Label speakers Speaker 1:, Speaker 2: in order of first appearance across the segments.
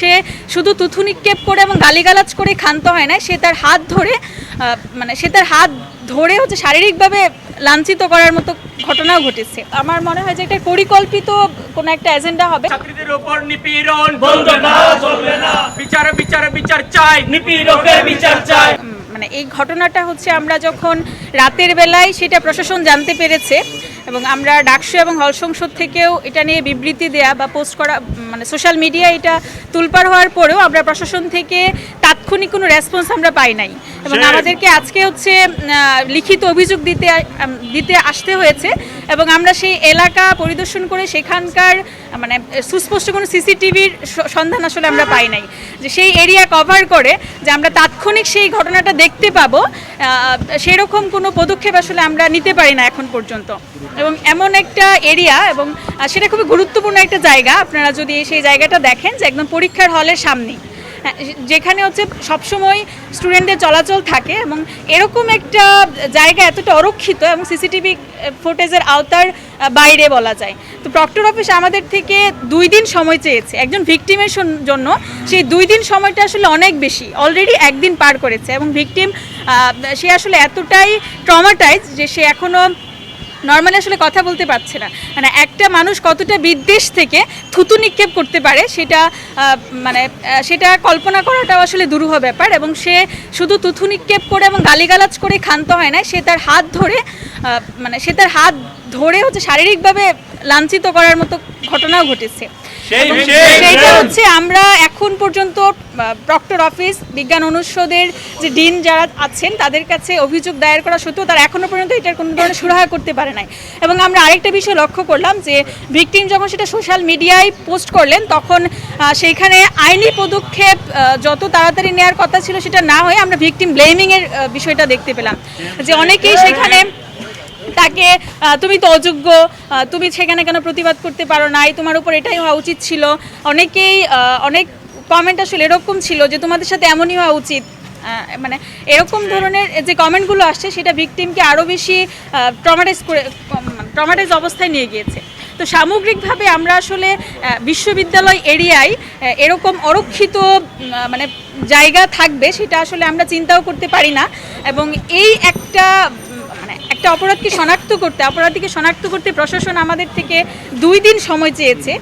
Speaker 1: সে শুধু তুথু নিক্ষেপ করে এবং গালিগালাজ করে ক্ষান্ত হয় না, সে তার হাত ধরে হচ্ছে শারীরিকভাবে লাঞ্ছিত করার মতো ঘটনাও ঘটেছে। আমার মনে হয় যে একটা পরিকল্পিত কোনো একটা এজেন্ডা হবে।
Speaker 2: চাকরিদের উপর নিপীড়ন বন্ধ না, চলবে না। বিচারে বিচারে বিচার চাই, নিপীড়কের বিচার চাই।
Speaker 1: মানে এই ঘটনাটা হচ্ছে আমরা যখন রাতের বেলায় সেটা প্রশাসন জানতে পেরেছে এবং আমরা ডাকসু এবং হল সংসদ থেকেও এটা নিয়ে বিবৃতি দেয়া বা পোস্ট করা, মানে সোশ্যাল মিডিয়া এটা তুলপাড় হওয়ার পরেও আমরা প্রশাসন থেকে তাৎক্ষণিক কোনো রেসপন্স আমরা পাই নাই এবং আমাদেরকে আজকে হচ্ছে লিখিত অভিযোগ দিতে আসতে হয়েছে এবং আমরা সেই এলাকা পরিদর্শন করে সেখানকার মানে সুস্পষ্ট কোনো সিসিটিভির সন্ধান আসলে আমরা পাই নাই, যে সেই এরিয়া কভার করে যে আমরা তাৎক্ষণিক সেই ঘটনাটা দেখতে পাবো সেরকম কোনো পদক্ষেপ আসলে আমরা নিতে পারি না এখন পর্যন্ত। এবং এমন একটা এরিয়া এবং সেটা খুবই গুরুত্বপূর্ণ একটা জায়গা, আপনারা যদি সেই জায়গাটা দেখেন যে একদম পরীক্ষার হলের সামনেই, যেখানে হচ্ছে সবসময় স্টুডেন্টদের চলাচল থাকে এবং এরকম একটা জায়গা এতটা অরক্ষিত এবং সিসিটিভি ফুটেজের আওতার বাইরে বলা যায়। তো প্রক্টর অফিস আমাদের থেকে 2 দিন সময় চেয়েছে একজন ভিকটিমের জন্য। সেই 2 দিন সময়টা আসলে অনেক বেশি, অলরেডি 1 দিন পার করেছে এবং ভিকটিম সে আসলে এতটাই ট্রমাটাইজ যে সে এখনও নর্মালি আসলে কথা বলতে পারছে না। মানে একটা মানুষ কতটা বিদ্বেষ থেকে থুতু নিক্ষেপ করতে পারে সেটা কল্পনা করাটাও আসলে দুরূহ ব্যাপার। এবং সে শুধু থুতু নিক্ষেপ করে এবং গালিগালাজ করে ক্ষান্ত হয় না, সে তার হাত ধরে হচ্ছে শারীরিকভাবে লাঞ্ছিত করার মতো ঘটনাও ঘটেছে। সেইটা হচ্ছে আমরা এখন পর্যন্ত প্রক্টর অফিস, বিজ্ঞান অনুষদের যে ডিন যারা আছেন তাদের কাছে অভিযোগ দায়ের করা সত্ত্বেও তারা এখনও পর্যন্ত এটার কোনো ধরনের সুরাহা করতে পারে নাই। এবং আমরা আরেকটা বিষয় লক্ষ্য করলাম যে ভিকটিম যখন সেটা সোশ্যাল মিডিয়ায় পোস্ট করলেন তখন সেইখানে আইনি পদক্ষেপ যত তাড়াতাড়ি নেওয়ার কথা ছিল সেটা না হয়ে আমরা ভিকটিম ব্লেমিংয়ের বিষয়টা দেখতে পেলাম, যে অনেকেই সেখানে তাকে তুমি তো অযোগ্য, তুমি সেখানে কেন প্রতিবাদ করতে পারো নাই, তোমার উপর এটাই হওয়া উচিত ছিল। অনেক কমেন্ট আসলে এরকম ছিল যে তোমাদের সাথে এমনই হওয়া উচিত, মানে এরকম ধরনের যে কমেন্টগুলো আসছে সেটা ভিকটিমকে আরও বেশি ট্রমাটাইজ অবস্থায় নিয়ে গিয়েছে। তো সামগ্রিকভাবে আমরা আসলে বিশ্ববিদ্যালয় এরিয়ায় এরকম অরক্ষিত মানে জায়গা থাকবে সেটা আসলে আমরা চিন্তাও করতে পারি না। এবং এই একটা অপরাধীকে শনাক্ত করতে প্রশাসন আমাদের থেকে 2 দিন সময় চেয়েছে,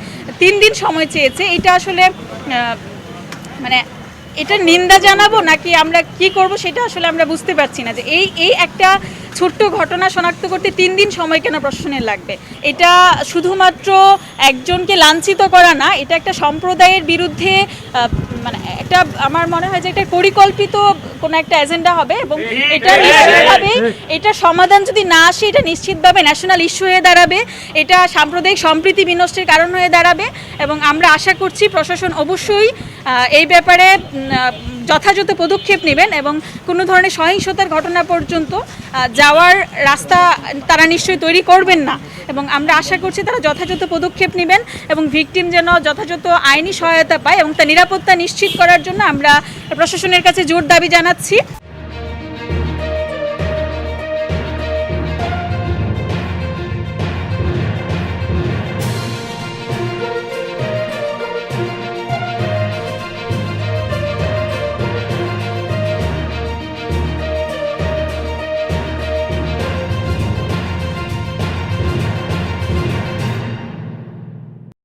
Speaker 1: 3 দিন সময় চেয়েছে। এটা আসলে মানে এটা নিন্দা জানাবো নাকি আমরা কি করব সেটা আসলে আমরা বুঝতে পারছি না, যে এই একটা ছোট্ট ঘটনা শনাক্ত করতে 3 দিন সময় কেন প্রশাসনের লাগবে। এটা শুধুমাত্র একজনকে লাঞ্ছিত করা না, এটা একটা সম্প্রদায়ের বিরুদ্ধে মানে একটা, আমার মনে হয় যে একটা পরিকল্পিত কোনো একটা এজেন্ডা হবে এবং এটা নিশ্চিতভাবে এটার সমাধান যদি না আসে এটা নিশ্চিতভাবে ন্যাশনাল ইস্যু হয়ে দাঁড়াবে, এটা সাম্প্রদায়িক সম্প্রীতি বিনষ্টের কারণ হয়ে দাঁড়াবে। এবং আমরা আশা করছি প্রশাসন অবশ্যই এই ব্যাপারে যথাযথ পদক্ষেপ নেবেন এবং কোনো ধরনের সহিংসতার ঘটনা পর্যন্ত যাওয়ার রাস্তা তারা নিশ্চয়ই তৈরি করবেন না। এবং আমরা আশা করছি তারা যথাযথ পদক্ষেপ নেবেন এবং ভিকটিম যেন যথাযথ আইনি সহায়তা পায় এবং তার নিরাপত্তা নিশ্চিত করার জন্য আমরা প্রশাসনের কাছে জোর দাবি জানাচ্ছি।